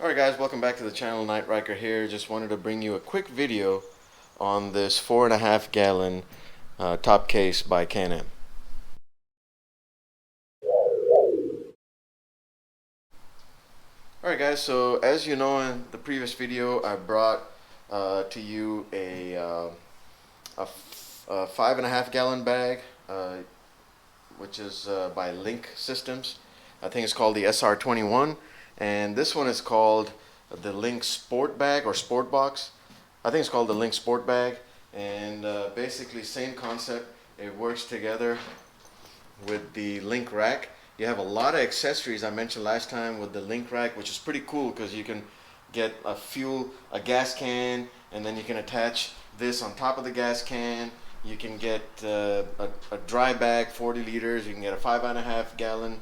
Alright guys, welcome back to the channel. Ryker here. Just wanted to bring you a quick video on this 4.5 gallon top case by Can-Am. Alright guys, so as you know, in the previous video I brought to you a 5.5 gallon bag, which is by LinQ Systems. I think it's called the SR21, and this one is called the LinQ Sport Bag or Sport Box. I think it's called the LinQ Sport Bag, and basically same concept. It works together with the LinQ rack. You have a lot of accessories I mentioned last time with the LinQ rack, which is pretty cool because you can get a gas can, and then you can attach this on top of the gas can. You can get a dry bag, 40 liters. You can get a 5.5 gallon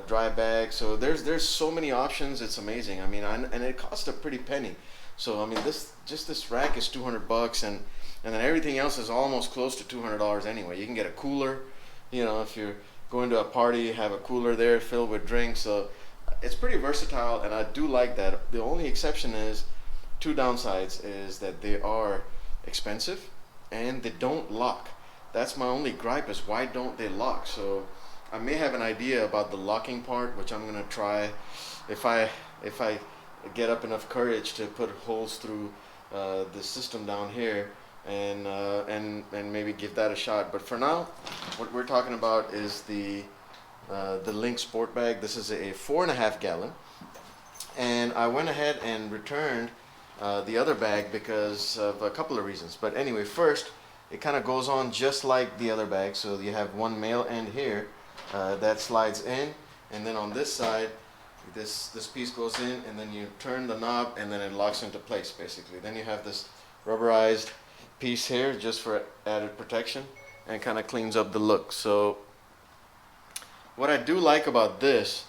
dry bag. So there's so many options. It's amazing. I mean, and it costs a pretty penny. So I mean, this rack is 200 bucks, and then everything else is almost close to $200 anyway. You can get a cooler, you know, if you're going to a party, have a cooler there filled with drinks. So it's pretty versatile, and I do like that. The only exception is two downsides is that they are expensive and they don't lock. That's my only gripe, is why don't they lock? So I may have an idea about the locking part, which I'm gonna try if I get up enough courage to put holes through the system down here, and maybe give that a shot. But for now, what we're talking about is the LinQ Sport Bag. This is a 4.5 gallon, and I went ahead and returned the other bag because of a couple of reasons. But anyway, first, it kind of goes on just like the other bag. So you have one male end here that slides in, and then on this side, this piece goes in, and then you turn the knob, and then it locks into place basically. Then you have this rubberized piece here just for added protection, and kind of cleans up the look. So what I do like about this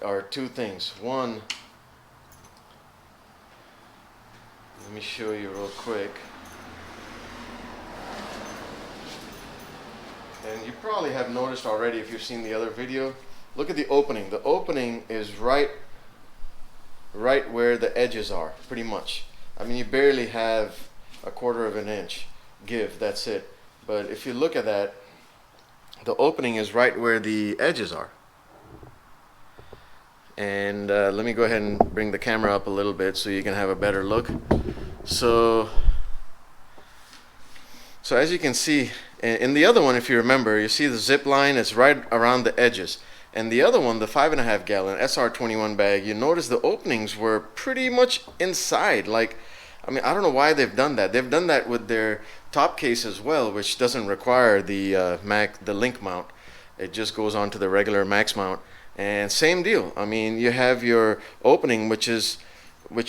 are two things. One, let me show you real quick. And you probably have noticed already if you've seen the other video. Look at the opening. The opening is right where the edges are, pretty much. I mean, you barely have a 1/4 of an inch give, that's it. But if you look at that, the opening is right where the edges are. And let me go ahead and bring the camera up a little bit so you can have a better look. So as you can see, in the other one, if you remember, you see the zip line is right around the edges. And the other one, the 5.5 gallon SR21 bag, you notice the openings were pretty much inside. Like, I mean, I don't know why they've done that. They've done that with their top case as well, which doesn't require the the LinQ mount. It just goes on to the regular max mount. And same deal. I mean, you have your opening, which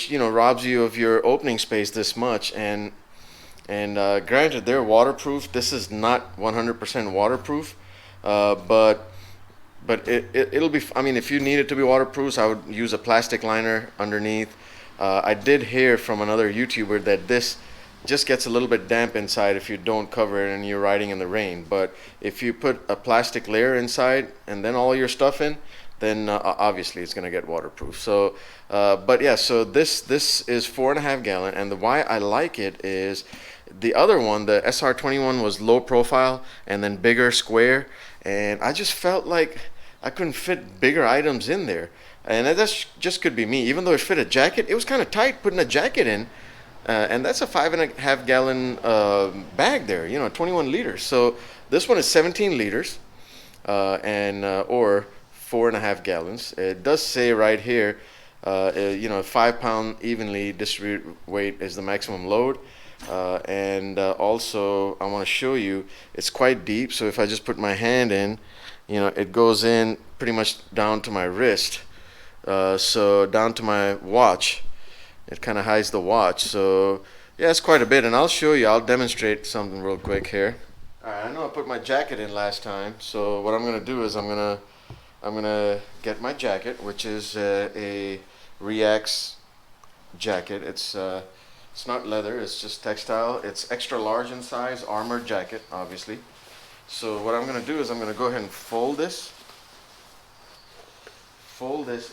you know, robs you of your opening space this much. And granted, they're waterproof. This is not 100% waterproof, but it'll be. I mean, if you need it to be waterproof, I would use a plastic liner underneath. I did hear from another YouTuber that this just gets a little bit damp inside if you don't cover it and you're riding in the rain. But if you put a plastic layer inside and then all your stuff in, then obviously it's gonna get waterproof. So, but yeah, so this is 4.5 gallon, and the why I like it is the other one, the SR21, was low profile and then bigger, square, and I just felt like I couldn't fit bigger items in there. And that just could be me. Even though it fit a jacket, it was kind of tight putting a jacket in. And that's a 5.5 gallon bag there, you know, 21 liters. So this one is 17 liters or 4.5 gallons. It does say right here, you know, 5 pound evenly distributed weight is the maximum load. Also, I want to show you, it's quite deep. So if I just put my hand in, you know, it goes in pretty much down to my wrist. So down to my watch. It kind of hides the watch. So yeah, it's quite a bit, and I'll show you. I'll demonstrate something real quick here. All right, I know I put my jacket in last time, so what I'm gonna do is I'm gonna get my jacket, which is a Reax jacket. It's not leather, it's just textile. It's extra large in size, armored jacket, obviously. So what I'm gonna do is I'm gonna go ahead and fold this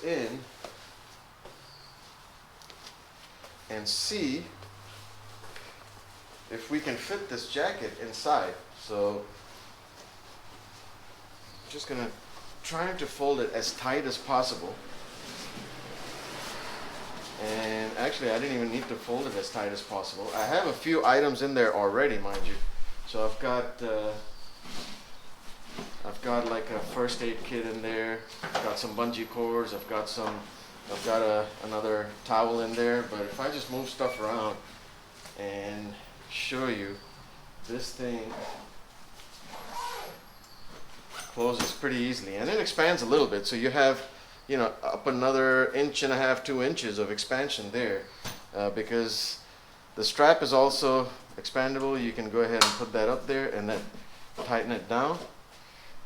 in, and see if we can fit this jacket inside. So I'm just gonna try to fold it as tight as possible. And actually, I didn't even need to fold it as tight as possible. I have a few items in there already, mind you. So I've got like a first aid kit in there. I've got some bungee cords. I've got another towel in there. But if I just move stuff around and show you, this thing closes pretty easily, and it expands a little bit. So you have, you know, up another 1.5 to 2 inches of expansion there, because the strap is also expandable. You can go ahead and put that up there and then tighten it down.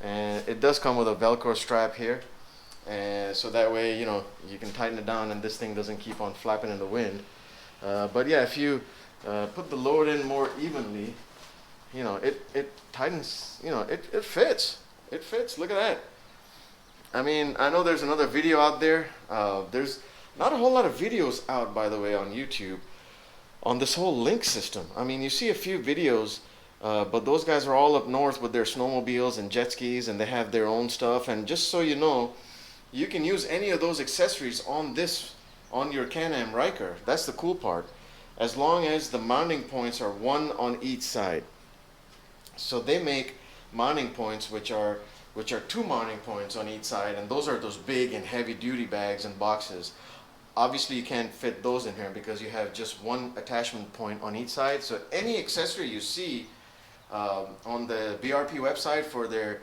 And it does come with a Velcro strap here, and so that way, you know, you can tighten it down and this thing doesn't keep on flapping in the wind. But yeah, if you put the load in more evenly, you know, it tightens, you know, it fits. It fits. Look at that. I mean, I know there's another video out there. There's not a whole lot of videos out, by the way, on YouTube on this whole LinQ system. I mean, you see a few videos, but those guys are all up north with their snowmobiles and jet skis, and they have their own stuff. And just so you know, you can use any of those accessories on your Can-Am Ryker. That's the cool part, as long as the mounting points are one on each side. So they make mounting points which are 2 mounting points on each side, and those are those big and heavy duty bags and boxes. Obviously you can't fit those in here because you have just one attachment point on each side. So any accessory you see on the BRP website for their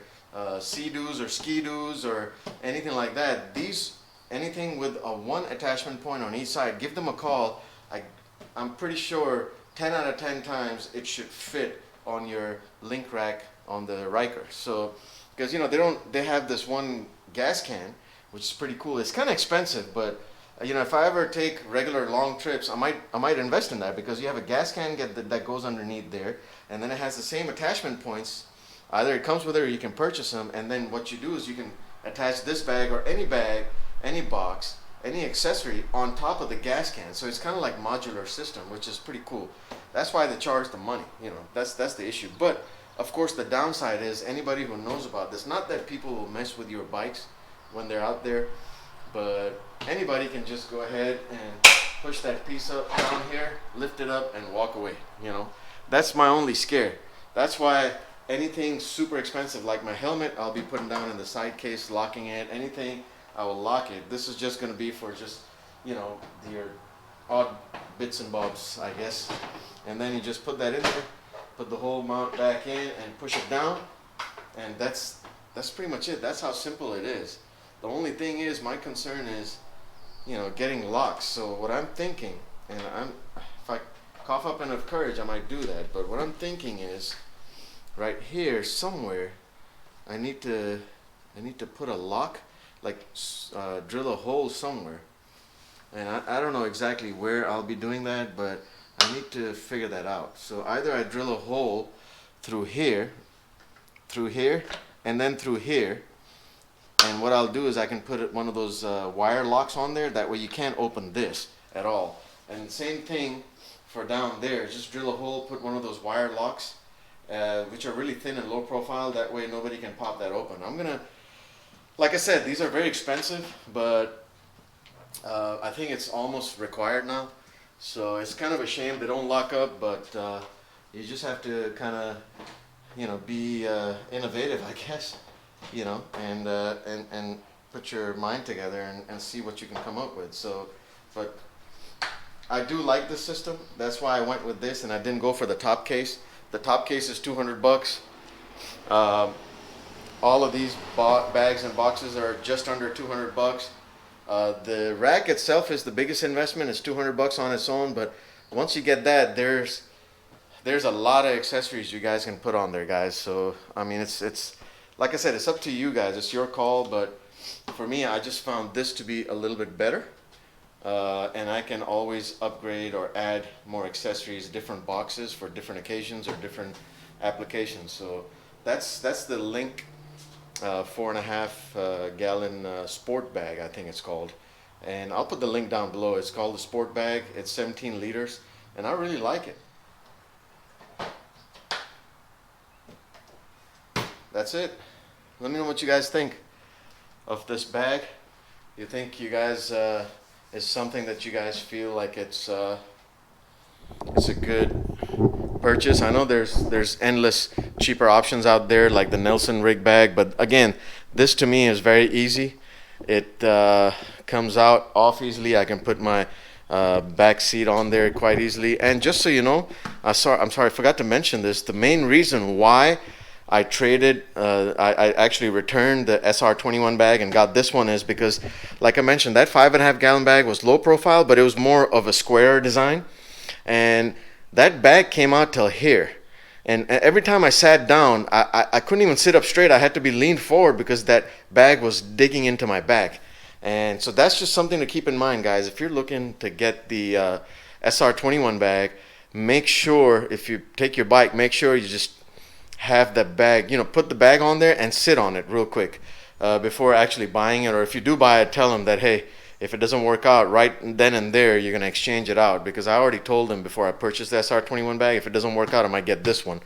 Sea-Doos or Ski-Doos or anything like that, anything with a one attachment point on each side, give them a call. I'm pretty sure 10 out of 10 times it should fit on your LinQ rack on the Ryker. So, because you know they have this one gas can, which is pretty cool. It's kind of expensive, but you know, if I ever take regular long trips, I might invest in that, because you have a gas can that goes underneath there, and then it has the same attachment points. Either it comes with it or you can purchase them, and then what you do is you can attach this bag, any box, any accessory on top of the gas can. So it's kind of like modular system, which is pretty cool. That's why they charge the money. You know, that's the issue. But of course, the downside is anybody who knows about this, not that people will mess with your bikes when they're out there, but anybody can just go ahead and push that piece up down here, lift it up, and walk away. You know, that's my only scare. That's why anything super expensive like my helmet, I'll be putting down in the side case, locking it. Anything, I will lock it. This is just going to be for just, you know, your odd bits and bobs, I guess. And then you just put that in there, put the whole mount back in, and push it down, and that's pretty much it. That's how simple it is. The only thing is, my concern is, you know, getting locks. So what I'm thinking, and if I cough up enough courage, I might do that. But what I'm thinking is, right here somewhere, I need to put a lock, like drill a hole somewhere. And I don't know exactly where I'll be doing that, but I need to figure that out. So either I drill a hole through here, and then through here. And what I'll do is I can put one of those wire locks on there. That way you can't open this at all. And same thing for down there. Just drill a hole, put one of those wire locks, which are really thin and low profile. That way nobody can pop that open. I'm gonna, like I said, these are very expensive, but I think it's almost required now. So it's kind of a shame they don't lock up, but you just have to kind of, you know, be innovative, I guess, you know, and put your mind together and see what you can come up with. So, but I do like this system. That's why I went with this, and I didn't go for the top case. The top case is $200. All of these bags and boxes are just under $200. The rack itself is the biggest investment. It's $200 on its own, but once you get that, there's a lot of accessories you guys can put on there, guys. So I mean, it's like I said, it's up to you guys. It's your call, but for me, I just found this to be a little bit better, and I can always upgrade or add more accessories, different boxes for different occasions or different applications. So that's the LinQ 4.5 gallon sport bag, I think it's called. and I'll put the link down below. It's called the Sport Bag. It's 17 liters, and I really like it. That's it. Let me know what you guys think of this bag. You think you guys is something that you guys feel like it's a good purchase? I know there's endless cheaper options out there like the Nelson rig bag, but again, this to me is very easy. It comes out off easily. I can put my back seat on there quite easily. And just so you know, I'm sorry, I forgot to mention this. The main reason why I traded, I actually returned the SR21 bag and got this one is because, like I mentioned, that 5.5 gallon bag was low profile, but it was more of a square design. And that bag came out till here. And every time I sat down, I couldn't even sit up straight. I had to be leaned forward because that bag was digging into my back. And so that's just something to keep in mind, guys. If you're looking to get the SR21 bag, make sure, if you take your bike, make sure you just have that bag, you know, put the bag on there and sit on it real quick before actually buying it. Or if you do buy it, tell them that, hey, if it doesn't work out right then and there, you're going to exchange it out. Because I already told them before I purchased the SR21 bag, if it doesn't work out, I might get this one.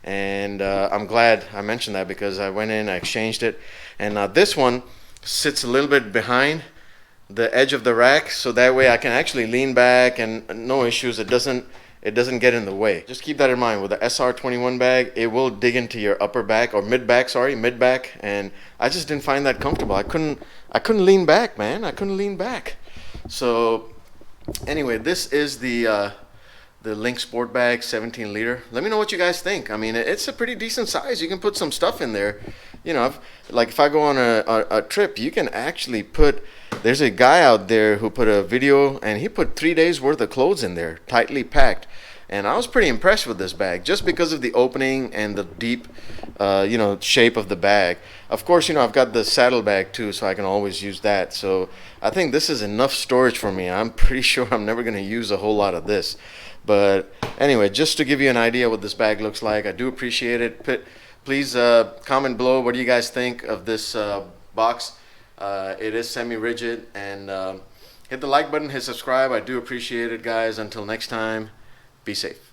And I'm glad I mentioned that because I went in, I exchanged it. And this one sits a little bit behind the edge of the rack, so that way I can actually lean back and no issues. It doesn't get in the way. Just keep that in mind. With the SR21 bag, it will dig into your upper back, or mid back, and I just didn't find that comfortable. I couldn't lean back, man. I couldn't lean back. So anyway, this is the LinQ Sport Bag 17 liter. Let me know what you guys think. I mean, it's a pretty decent size. You can put some stuff in there. You know, like if I go on a trip, you can actually put, there's a guy out there who put a video and he put 3 days worth of clothes in there, tightly packed. And I was pretty impressed with this bag just because of the opening and the deep, you know, shape of the bag. Of course, you know, I've got the saddle bag too, so I can always use that. So I think this is enough storage for me. I'm pretty sure I'm never going to use a whole lot of this. But anyway, just to give you an idea what this bag looks like, I do appreciate it. Please comment below, what do you guys think of this box. It is semi-rigid, and hit the like button, hit subscribe. I do appreciate it, guys. Until next time, be safe.